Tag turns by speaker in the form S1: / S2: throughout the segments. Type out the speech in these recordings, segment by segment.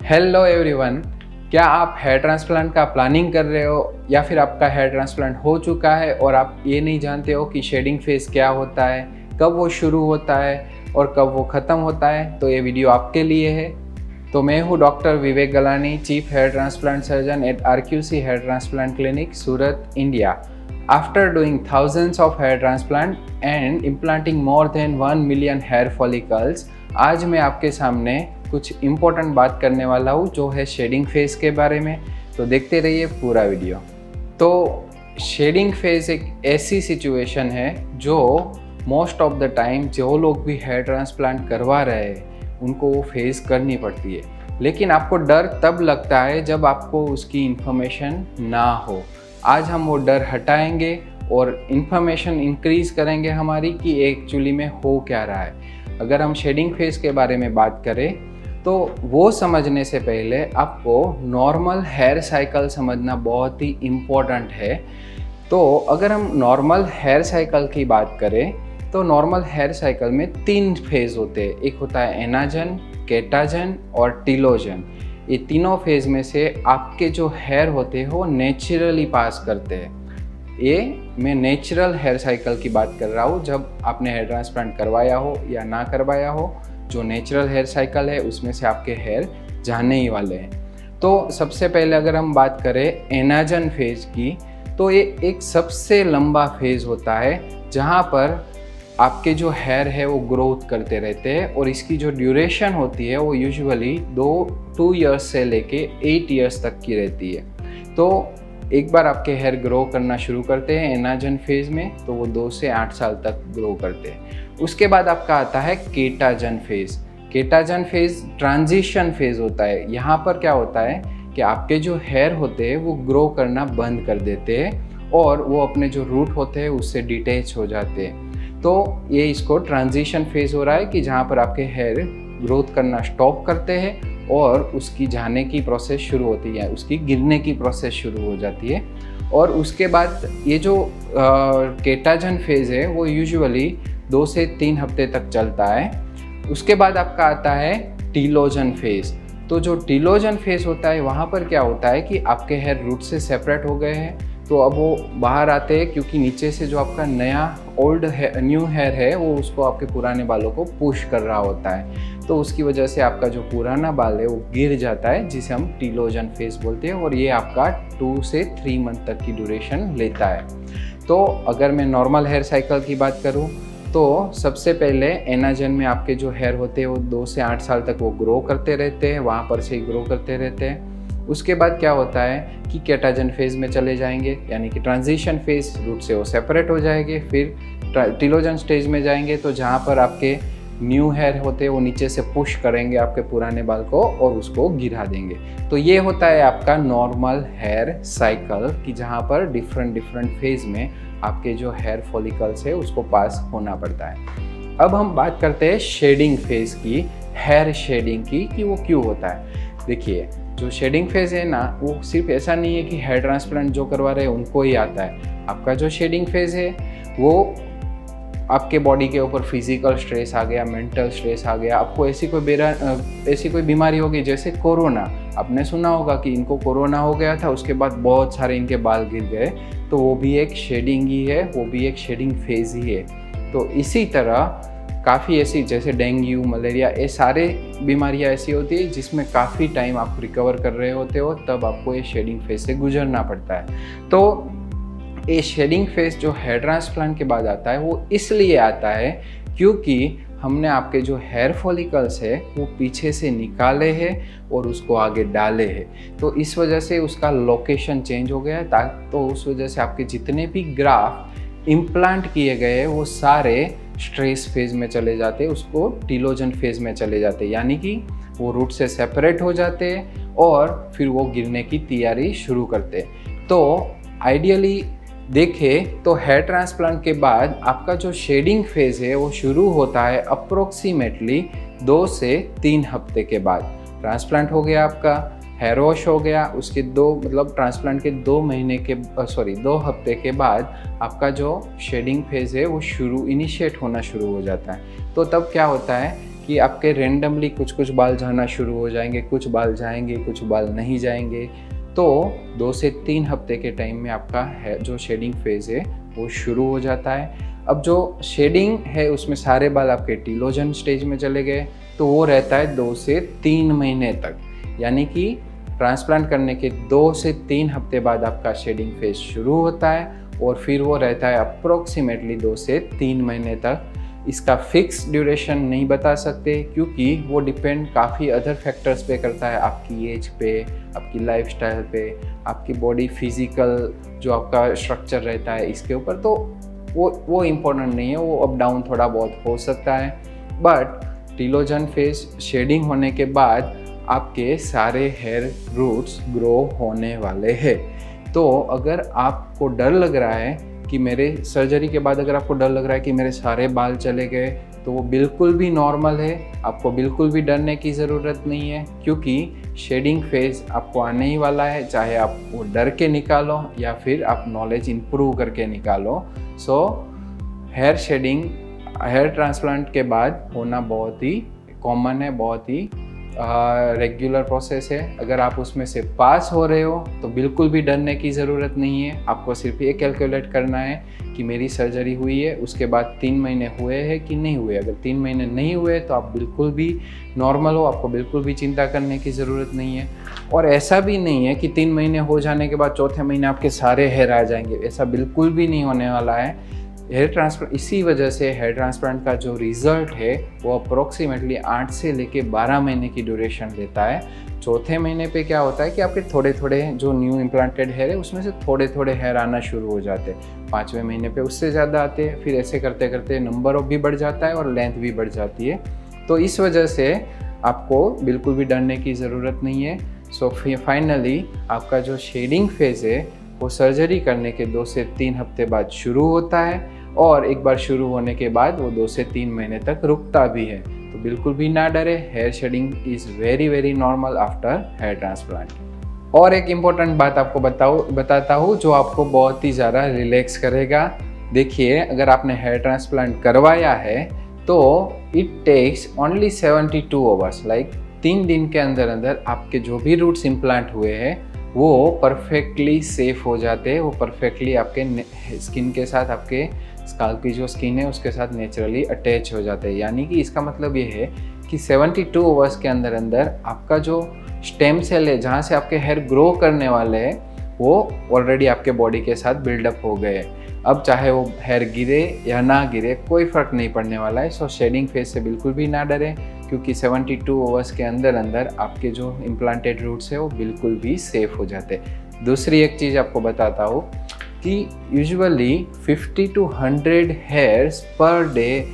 S1: Hello everyone. क्या आप hair transplant का प्लानिंग कर रहे हो या फिर आपका हेयर ट्रांसप्लांट हो चुका है और आप ये नहीं जानते हो कि शेडिंग फेज क्या होता है, कब वो शुरू होता है और कब वो ख़त्म होता है? तो ये वीडियो आपके लिए है। तो मैं हूँ doctor Vivek Galani, chief hair transplant surgeon at RQC hair transplant clinic, Surat, India. After doing thousands of hair transplant and implanting more than 1 million hair follicles, आज मैं आपके सामने कुछ इम्पोर्टेंट बात करने वाला हूँ जो है शेडिंग फेज के बारे में। तो देखते रहिए पूरा वीडियो। तो शेडिंग फेज एक ऐसी सिचुएशन है जो मोस्ट ऑफ द टाइम जो लोग भी हेयर ट्रांसप्लांट करवा रहे हैं उनको वो फेस करनी पड़ती है, लेकिन आपको डर तब लगता है जब आपको उसकी इन्फॉर्मेशन ना हो। आज हम वो डर हटाएंगे और इन्फॉर्मेशन इंक्रीज करेंगे हमारी कि एक्चुअली में हो क्या रहा है। अगर हम शेडिंग फेज के बारे में बात करें तो वो समझने से पहले आपको नॉर्मल हेयर साइकिल समझना बहुत ही इम्पोर्टेंट है। तो अगर हम नॉर्मल हेयर साइकिल की बात करें तो नॉर्मल हेयर साइकिल में 3 फेज होते हैं। एक होता है एनाजन, केटाजन और टीलोजन। ये तीनों फेज में से आपके जो हेयर होते हैं वो नेचुरली पास करते हैं। ये मैं नेचुरल हेयर साइकिल की बात कर रहा हूँ, जब आपने हेयर ट्रांसप्लांट करवाया हो या ना करवाया हो। जो नेचुरल हेयर साइकिल है उसमें से आपके हेयर जाने ही वाले हैं। तो सबसे पहले अगर हम बात करें एनाजन फेज की, तो ये एक सबसे लंबा फेज होता है जहाँ पर आपके जो हेयर है वो ग्रोथ करते रहते हैं और इसकी जो ड्यूरेशन होती है वो यूजुअली 2 ईयर्स से लेके 8 ईयर्स तक की रहती है। तो एक बार आपके हेयर ग्रो करना शुरू करते हैं एनाजन फेज में तो वो 2 से 8 साल तक ग्रो करते हैं। उसके बाद आपका आता है केटाजन फेज। केटाजन फेज ट्रांजिशन फेज होता है। यहाँ पर क्या होता है कि आपके जो हेयर होते हैं वो ग्रो करना बंद कर देते हैं और वो अपने जो रूट होते हैं उससे डिटैच हो जाते हैं। तो ये इसको ट्रांजिशन फेज हो रहा है कि जहाँ पर आपके हेयर ग्रोथ करना स्टॉप करते हैं और उसकी जाने की प्रोसेस शुरू होती है, उसकी गिरने की प्रोसेस शुरू हो जाती है। और उसके बाद ये जो केटाजन फेज है वो यूजुअली 2 से 3 हफ्ते तक चलता है। उसके बाद आपका आता है टीलोजन फेज। तो जो टीलोजन फेज होता है वहाँ पर क्या होता है कि आपके हेयर रूट से सेपरेट हो गए हैं, तो अब वो बाहर आते हैं क्योंकि नीचे से जो आपका न्यू हेयर है वो उसको आपके पुराने बालों को पुश कर रहा होता है। तो उसकी वजह से आपका जो पुराना बाल है वो गिर जाता है, जिसे हम टीलोजन फेज बोलते हैं। और ये आपका 2 से 3 मंथ तक की ड्यूरेशन लेता है। तो अगर मैं नॉर्मल हेयर साइकिल की बात करूँ तो सबसे पहले एनाजन में आपके जो हेयर होते हैं वो 2 से 8 साल तक वो ग्रो करते रहते हैं, वहाँ पर से ही ग्रो करते रहते हैं। उसके बाद क्या होता है कि केटाजन फेज में चले जाएंगे, यानी कि ट्रांजिशन फेज, रूट से वो सेपरेट हो जाएंगे। फिर टीलोजन स्टेज में जाएंगे तो जहाँ पर आपके न्यू हेयर होते हैं वो नीचे से पुश करेंगे आपके पुराने बाल को और उसको गिरा देंगे। तो ये होता है आपका नॉर्मल हेयर साइकिल कि जहाँ पर डिफरेंट फेज में आपके जो हेयर फॉलिकल्स है उसको पास होना पड़ता है। अब हम बात करते हैं शेडिंग फेज की, हेयर शेडिंग की, कि वो क्यों होता है। देखिए, जो शेडिंग फेज है ना वो सिर्फ ऐसा नहीं है कि हेयर ट्रांसप्लांट जो करवा रहे हैं उनको ही आता है। आपका जो शेडिंग फेज है वो आपके बॉडी के ऊपर फिजिकल स्ट्रेस आ गया, मेंटल स्ट्रेस आ गया, आपको ऐसी कोई बीमारी होगी जैसे कोरोना। आपने सुना होगा कि इनको कोरोना हो गया था, उसके बाद बहुत सारे इनके बाल गिर गए, तो वो भी एक शेडिंग ही है, वो भी एक शेडिंग फेज ही है। तो इसी तरह काफ़ी ऐसी जैसे डेंगू, मलेरिया, ये सारे बीमारियां ऐसी होती है जिसमें काफ़ी टाइम आप रिकवर कर रहे होते हो, तब आपको ये शेडिंग फेज से गुजरना पड़ता है। तो ये शेडिंग फेज जो हेयर ट्रांसप्लांट के बाद आता है वो इसलिए आता है क्योंकि हमने आपके जो हेयर फॉलिकल्स है वो पीछे से निकाले हैं और उसको आगे डाले हैं। तो इस वजह से उसका लोकेशन चेंज हो गया है। तो उस वजह से आपके जितने भी ग्राफ्ट इम्प्लांट किए गए हैं वो सारे स्ट्रेस फेज में चले जाते हैं, उसको टीलोजन फेज में चले जाते हैं, यानी कि वो रूट से सेपरेट हो जाते हैं और फिर वो गिरने की तैयारी शुरू करते हैं। तो आइडियली देखें तो हेयर ट्रांसप्लांट के बाद आपका जो शेडिंग फेज है वो शुरू होता है अप्रोक्सीमेटली 2 से 3 हफ्ते के बाद। ट्रांसप्लांट हो गया, आपका हेयर वॉश हो गया, उसके ट्रांसप्लांट के 2 हफ्ते के बाद आपका जो शेडिंग फेज है वो इनिशिएट होना शुरू हो जाता है। तो तब क्या होता है कि आपके रेंडमली कुछ कुछ बाल जाना शुरू हो जाएंगे, कुछ बाल जाएंगे, कुछ बाल नहीं जाएंगे। तो 2 से 3 हफ्ते के टाइम में आपका जो शेडिंग फेज़ है वो शुरू हो जाता है। अब जो शेडिंग है उसमें सारे बाल आपके टीलोजन स्टेज में चले गए, तो वो रहता है 2 से 3 महीने तक। यानी कि ट्रांसप्लांट करने के 2 से 3 हफ्ते बाद आपका शेडिंग फेज़ शुरू होता है और फिर वो रहता है अप्रोक्सीमेटली 2 से 3 महीने तक। इसका फिक्स ड्यूरेशन नहीं बता सकते क्योंकि वो डिपेंड काफ़ी अदर फैक्टर्स पे करता है, आपकी एज पे, आपकी लाइफस्टाइल पे, आपकी बॉडी फिजिकल जो आपका स्ट्रक्चर रहता है इसके ऊपर। तो वो इम्पोर्टेंट नहीं है, वो अप डाउन थोड़ा बहुत हो सकता है। बट टीलोजन फेज शेडिंग होने के बाद आपके सारे हेयर रूट्स ग्रो होने वाले हैं। तो अगर आपको डर लग रहा है कि मेरे सर्जरी के बाद अगर आपको डर लग रहा है कि मेरे सारे बाल चले गए, तो वो बिल्कुल भी नॉर्मल है। आपको बिल्कुल भी डरने की ज़रूरत नहीं है क्योंकि शेडिंग फेज़ आपको आने ही वाला है, चाहे आप वो डर के निकालो या फिर आप नॉलेज इम्प्रूव करके निकालो। So hair shedding hair transplant के बाद होना बहुत ही कॉमन है, बहुत ही रेगुलर प्रोसेस है। अगर आप उसमें से पास हो रहे हो तो बिल्कुल भी डरने की ज़रूरत नहीं है। आपको सिर्फ ये कैलकुलेट करना है कि मेरी सर्जरी हुई है उसके बाद 3 महीने हुए हैं कि नहीं हुए। अगर 3 महीने नहीं हुए तो आप बिल्कुल भी नॉर्मल हो, आपको बिल्कुल भी चिंता करने की ज़रूरत नहीं है। और ऐसा भी नहीं है कि 3 महीने हो जाने के बाद चौथे महीने आपके सारे हेयर आ जाएंगे, ऐसा बिल्कुल भी नहीं होने वाला है। हेयर ट्रांसप्लांट, इसी वजह से हेयर ट्रांसप्लांट का जो रिज़ल्ट है वो अप्रोक्सीमेटली 8 से लेके 12 महीने की ड्यूरेशन लेता है। चौथे महीने पे क्या होता है कि आपके थोड़े थोड़े जो न्यू इम्प्लांटेड हेयर है उसमें से थोड़े थोड़े हेयर आना शुरू हो जाते हैं। 5वें महीने पे उससे ज़्यादा आते हैं, फिर ऐसे करते करते नंबर भी बढ़ जाता है और लेंथ भी बढ़ जाती है। तो इस वजह से आपको बिल्कुल भी डरने की ज़रूरत नहीं है। सो फाइनली आपका जो शेडिंग फेज़ है वो सर्जरी करने के 2 से 3 हफ्ते बाद शुरू होता है और एक बार शुरू होने के बाद वो 2 से 3 महीने तक रुकता भी है। तो बिल्कुल भी ना डरे, hair shedding is very very normal after hair transplant. और एक इम्पॉर्टेंट बात आपको बताता हूँ जो आपको बहुत ही ज़्यादा रिलैक्स करेगा। देखिए, अगर आपने हेयर ट्रांसप्लांट करवाया है तो it takes only 72 hours, like 3 दिन के अंदर अंदर आपके जो भी रूट्स इम्प्लांट हुए हैं वो परफेक्टली सेफ हो जाते हैं। वो परफेक्टली आपके स्किन के साथ, आपके स्काल्प की जो स्किन है उसके साथ नेचुरली अटैच हो जाते हैं। यानी कि इसका मतलब ये है कि 72 आवर्स के अंदर अंदर आपका जो स्टेम सेल है जहाँ से आपके हेयर ग्रो करने वाले हैं वो ऑलरेडी आपके बॉडी के साथ बिल्डअप हो गए। अब चाहे वो हेयर गिरे या ना गिरे कोई फ़र्क नहीं पड़ने वाला है। सो शेडिंग फेज से बिल्कुल भी ना डरें क्योंकि 72 आवर्स के अंदर अंदर आपके जो इम्प्लांटेड रूट्स है वो बिल्कुल भी सेफ हो जाते हैं। दूसरी एक चीज़ आपको बताता हूँ कि usually 50 to 100 hairs per day,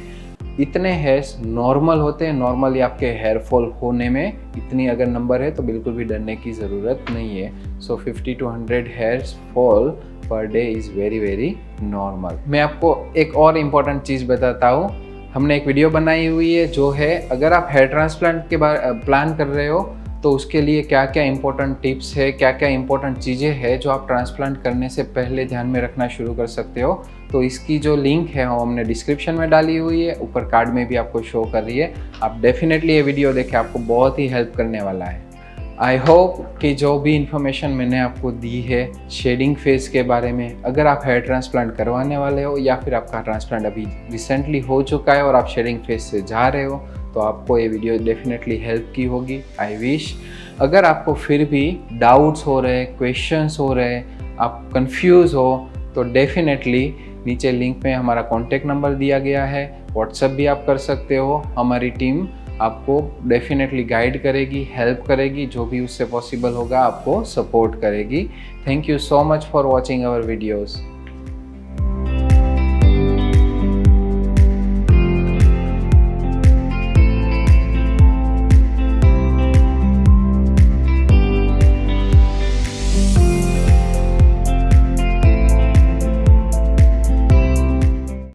S1: इतने हेयर्स नॉर्मल होते हैं। नॉर्मली आपके हेयर फॉल होने में इतनी अगर नंबर है तो बिल्कुल भी डरने की ज़रूरत नहीं है। सो 50 to 100 hairs fall per day is very very normal. मैं आपको एक और इम्पॉर्टेंट चीज़ बताता हूँ। हमने एक वीडियो बनाई हुई है जो है, अगर आप हेयर ट्रांसप्लांट के बारे प्लान कर रहे हो तो उसके लिए क्या क्या इंपॉर्टेंट टिप्स है, क्या क्या इंपॉर्टेंट चीज़ें हैं जो आप ट्रांसप्लांट करने से पहले ध्यान में रखना शुरू कर सकते हो। तो इसकी जो लिंक है वो हमने डिस्क्रिप्शन में डाली हुई है, ऊपर कार्ड में भी आपको शो कर रही है। आप डेफिनेटली ये वीडियो देखें, आपको बहुत ही हेल्प करने वाला है। आई होप कि जो भी इन्फॉर्मेशन मैंने आपको दी है शेडिंग फेज़ के बारे में, अगर आप हेयर ट्रांसप्लांट करवाने वाले हो या फिर आपका ट्रांसप्लांट अभी रिसेंटली हो चुका है और आप शेडिंग फेज़ से जा रहे हो, तो आपको ये वीडियो डेफिनेटली हेल्प की होगी। I wish. अगर आपको फिर भी डाउट्स हो रहे, क्वेश्चंस हो रहे, आप कंफ्यूज हो, तो डेफिनेटली नीचे लिंक में हमारा कॉन्टेक्ट नंबर दिया गया है, व्हाट्सएप भी आप कर सकते हो। हमारी टीम आपको डेफिनेटली गाइड करेगी, हेल्प करेगी, जो भी उससे पॉसिबल होगा आपको सपोर्ट करेगी। Thank you so much for watching our videos.